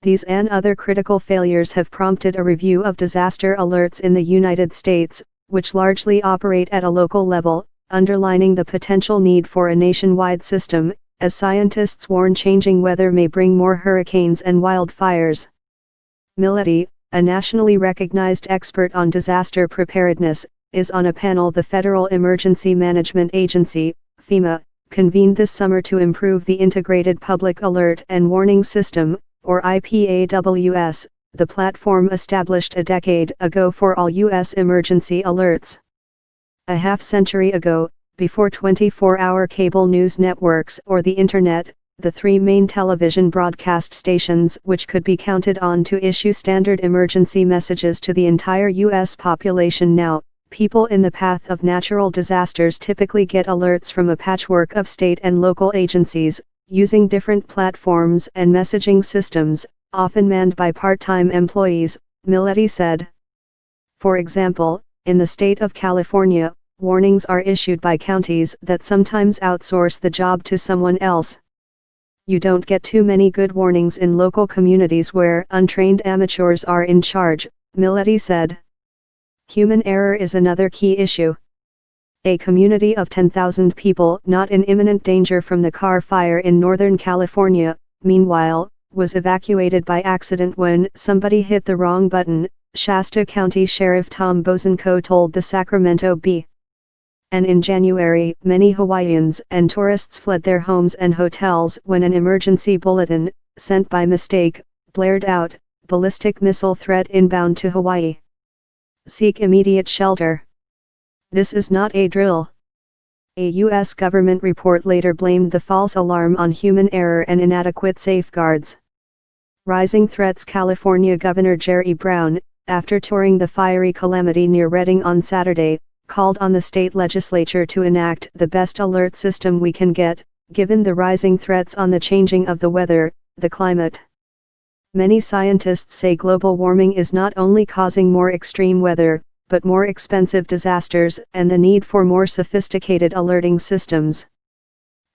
These and other critical failures have prompted a review of disaster alerts in the United States, which largely operate at a local level, underlining the potential need for a nationwide system, as scientists warn changing weather may bring more hurricanes and wildfires. Miletti, a nationally recognized expert on disaster preparedness, is on a panel the Federal Emergency Management Agency, FEMA, convened this summer to improve the Integrated Public Alert and Warning System, or IPAWS, the platform established a decade ago for all U.S. emergency alerts. A half-century ago, before 24-hour cable news networks or the Internet, the three main television broadcast stations which could be counted on to issue standard emergency messages to the entire U.S. population now, people in the path of natural disasters typically get alerts from a patchwork of state and local agencies, using different platforms and messaging systems, often manned by part-time employees, Miletti said. For example, in the state of California, warnings are issued by counties that sometimes outsource the job to someone else. You don't get too many good warnings in local communities where untrained amateurs are in charge, Miletti said. Human error is another key issue. A community of 10,000 people not in imminent danger from the car fire in Northern California, meanwhile, was evacuated by accident when somebody hit the wrong button, Shasta County Sheriff Tom Bozenko told the Sacramento Bee. And in January, many Hawaiians and tourists fled their homes and hotels when an emergency bulletin, sent by mistake, blared out, ballistic missile threat inbound to Hawaii. Seek immediate shelter. This is not a drill. A U.S. government report later blamed the false alarm on human error and inadequate safeguards. Rising threats. California Governor Jerry Brown, after touring the fiery calamity near Redding on Saturday, called on the state legislature to enact the best alert system we can get, given the rising threats on the changing of the weather, the climate. Many scientists say global warming is not only causing more extreme weather, but more expensive disasters and the need for more sophisticated alerting systems.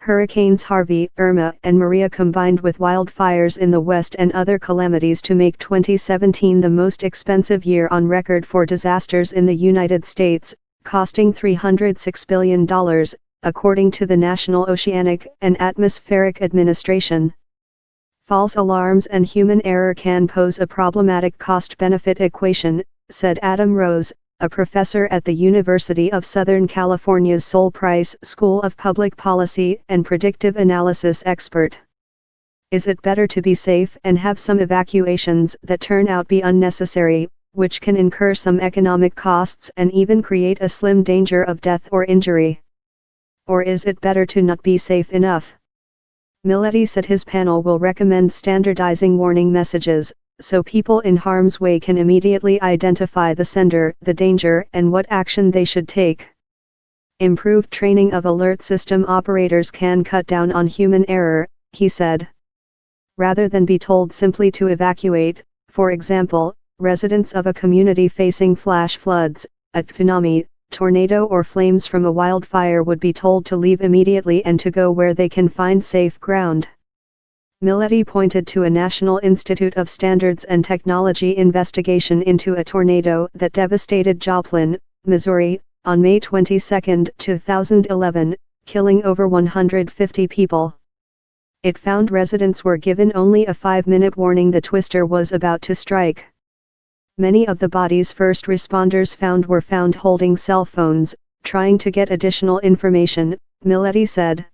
Hurricanes Harvey, Irma, and Maria combined with wildfires in the West and other calamities to make 2017 the most expensive year on record for disasters in the United States, costing $306 billion, according to the National Oceanic and Atmospheric Administration. False alarms and human error can pose a problematic cost-benefit equation, said Adam Rose, a professor at the University of Southern California's Sol Price School of Public Policy and Predictive Analysis expert. Is it better to be safe and have some evacuations that turn out be unnecessary, which can incur some economic costs and even create a slim danger of death or injury? Or is it better to not be safe enough? Miletti said his panel will recommend standardizing warning messages, so people in harm's way can immediately identify the sender, the danger, and what action they should take. Improved training of alert system operators can cut down on human error, he said. Rather than be told simply to evacuate, for example, residents of a community facing flash floods, a tsunami, tornado or flames from a wildfire would be told to leave immediately and to go where they can find safe ground. Miletti pointed to a National Institute of Standards and Technology investigation into a tornado that devastated Joplin, Missouri, on May 22, 2011, killing over 150 people. It found residents were given only a 5-minute warning the twister was about to strike. Many of the bodies first responders found were found holding cell phones, trying to get additional information, Miletti said.